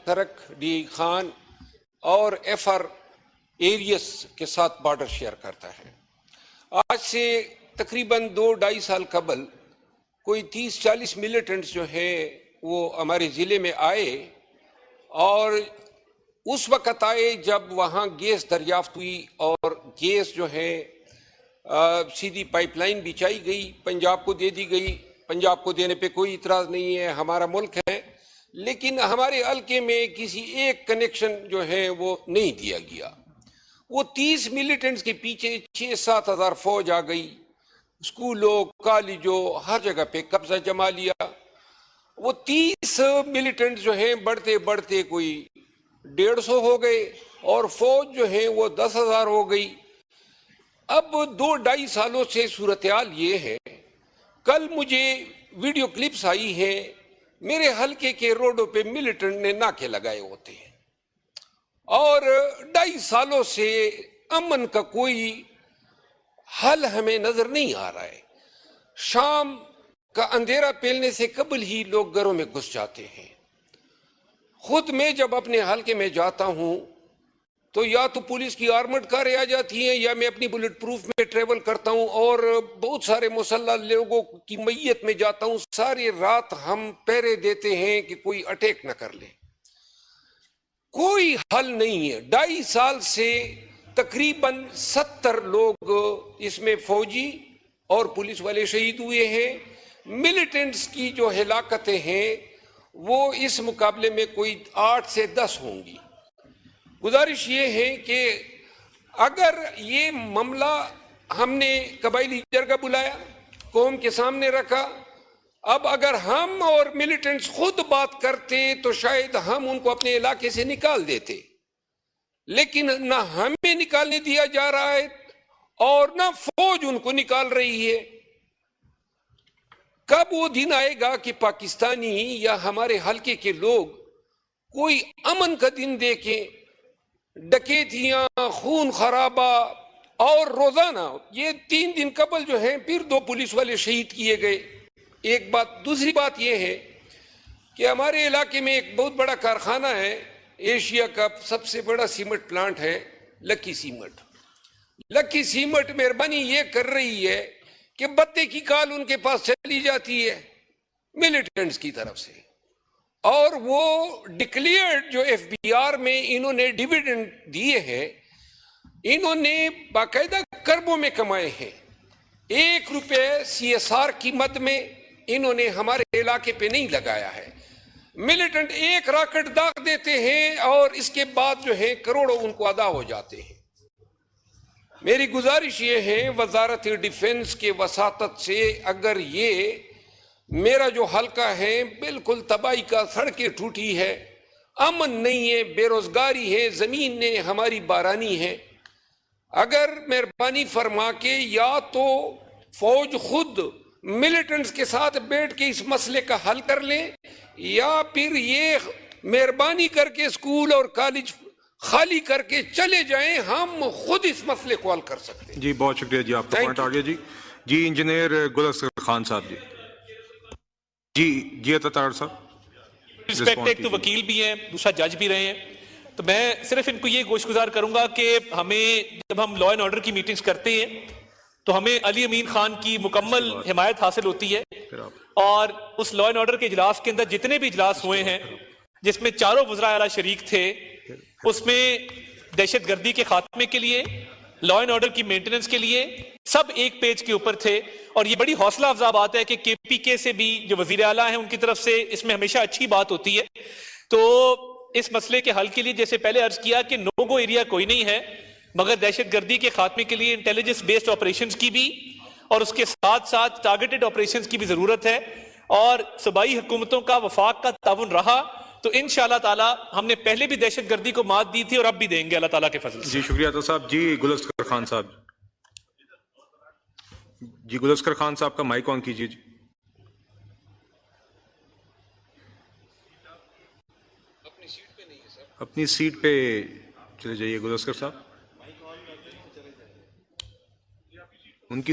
ترک ڈی خان اور F are ایریس کے ساتھ بارڈر شیئر کرتا ہے۔ آج سے تقریباً 2-2.5 سال قبل کوئی 30-40 ملیٹنٹس جو ہیں وہ ہمارے ضلع میں آئے، اور اس وقت آئے جب وہاں گیس دریافت ہوئی اور گیس جو ہے سیدھی پائپ لائن بچھائی گئی، پنجاب کو دے دی گئی۔ پنجاب کو دینے پہ کوئی اعتراض نہیں ہے، ہمارا ملک ہے، لیکن ہمارے حلقے میں کسی ایک کنیکشن جو ہے وہ نہیں دیا گیا۔ وہ 30 ملیٹنٹس کے پیچھے 6-7 ہزار فوج آ گئی، اسکولوں، کالجوں، ہر جگہ پہ قبضہ جما لیا۔ وہ 30 ملیٹنٹ جو ہیں بڑھتے بڑھتے کوئی 150 ہو گئے، اور فوج جو ہے وہ 10,000 ہو گئی۔ اب 2-2.5 سالوں سے صورتحال یہ ہے، کل مجھے ویڈیو کلپس آئی ہیں، میرے حلقے کے روڈوں پہ ملیٹنٹ نے ناکے لگائے ہوتے ہیں، اور 2.5 سالوں سے امن کا کوئی حل ہمیں نظر نہیں آ رہا ہے۔ شام کا اندھیرا پھیلنے سے قبل ہی لوگ گھروں میں گھس جاتے ہیں۔ خود میں جب اپنے حلقے میں جاتا ہوں تو یا تو پولیس کی آرمڈ کاریں آ جاتی ہیں، یا میں اپنی بلٹ پروف میں ٹریول کرتا ہوں اور بہت سارے مسلح لوگوں کی میت میں جاتا ہوں۔ ساری رات ہم پہرے دیتے ہیں کہ کوئی اٹیک نہ کر لے۔ کوئی حل نہیں ہے۔ 2.5 سال سے تقریباً 70 لوگ اس میں فوجی اور پولیس والے شہید ہوئے ہیں۔ ملیٹنٹس کی جو ہلاکتیں ہیں وہ اس مقابلے میں کوئی 8 سے 10 ہوں گی۔ گزارش یہ ہے کہ اگر یہ معاملہ ہم نے قبائلی جرگہ بلایا، قوم کے سامنے رکھا، اب اگر ہم اور ملیٹنٹس خود بات کرتے تو شاید ہم ان کو اپنے علاقے سے نکال دیتے، لیکن نہ ہمیں نکالنے دیا جا رہا ہے اور نہ فوج ان کو نکال رہی ہے۔ کب وہ دن آئے گا کہ پاکستانی یا ہمارے حلقے کے لوگ کوئی امن کا دن دیکھیں؟ ڈکیتیاں، خون خرابہ، اور روزانہ یہ 3 دن قبل جو ہیں پھر 2 پولیس والے شہید کیے گئے۔ ایک بات۔ دوسری بات یہ ہے کہ ہمارے علاقے میں ایک بہت بڑا کارخانہ ہے، ایشیا کا سب سے بڑا سیمنٹ پلانٹ ہے لکی سیمنٹ۔ لکی سیمنٹ مہربانی یہ کر رہی ہے کہ بتے کی کال ان کے پاس چلی جاتی ہے ملیٹنٹس کی طرف سے، اور وہ ڈکلیئرڈ جو ایف بی آر میں انہوں نے ڈیویڈنڈ دیے ہیں، انہوں نے باقاعدہ کربوں میں کمائے ہیں۔ 1 روپے سی ایس آر کی مد میں انہوں نے ہمارے علاقے پہ نہیں لگایا ہے۔ ملیٹنٹ 1 راکٹ داغ دیتے ہیں اور اس کے بعد جو ہے کروڑوں ان کو ادا ہو جاتے ہیں۔ میری گزارش یہ ہے وزارت ڈیفنس کے وساطت سے، اگر یہ میرا جو حلقہ ہے بالکل تباہی کا، سڑکیں ٹوٹی ہے، امن نہیں ہے، بے روزگاری ہے، زمین نے ہماری بارانی ہے، اگر مہربانی فرما کے یا تو فوج خود ملیٹنٹس کے ساتھ بیٹھ کے اس مسئلے کا حل کر لیں، یا پھر یہ مہربانی کر کے اسکول اور کالج خالی کر کے چلے جائیں، ہم خود اس مسئلے کو حل کر سکتے ہیں۔ جی بہت شکریہ جی، آپ کا پوائنٹ آ گیا جی۔ جی انجینئر گل اصغر خان صاحب جی عطا صاحب، رسپیکٹ ایک تو وکیل بھی ہیں، دوسرا جج بھی رہے ہیں، تو میں صرف ان کو یہ گوش گزار کروں گا کہ ہمیں جب ہم لا اینڈ آرڈر کی میٹنگز کرتے ہیں تو ہمیں علی امین خان کی مکمل حمایت حاصل ہوتی ہے، اور اس لا اینڈ آرڈر کے اجلاس کے اندر جتنے بھی اجلاس ہوئے ہیں جس میں چاروں وزراء اعلیٰ شریک تھے، اس میں دہشت گردی کے خاتمے کے لیے، لا اینڈ آرڈر کی مینٹیننس کے لیے سب ایک پیج کے اوپر تھے۔ اور یہ بڑی حوصلہ افزا بات ہے کہ کے پی کے سے بھی جو وزیر اعلیٰ ہیں ان کی طرف سے اس میں ہمیشہ اچھی بات ہوتی ہے۔ تو اس مسئلے کے حل کے لیے جیسے پہلے عرض کیا کہ نو گو ایریا کوئی نہیں ہے، مگر دہشت گردی کے خاتمے کے لیے انٹیلیجنس بیسڈ آپریشنز کی بھی اور اس کے ساتھ ساتھ ٹارگیٹڈ آپریشنز کی بھی ضرورت ہے، اور صوبائی حکومتوں کا وفاق کا تعاون رہا تو انشاءاللہ تعالی ہم نے پہلے بھی دہشت گردی کو مات دی تھی اور اب بھی دیں گے اللہ تعالیٰ کے فضل سے۔ جی شکریہ عطا صاحب۔ جی گل اصغر خان صاحب، جی گل اصغر خان صاحب کا مائک آن کیجیے جی۔ اپنی سیٹ پہ چلے جائیے گل اصغر صاحب، ان کی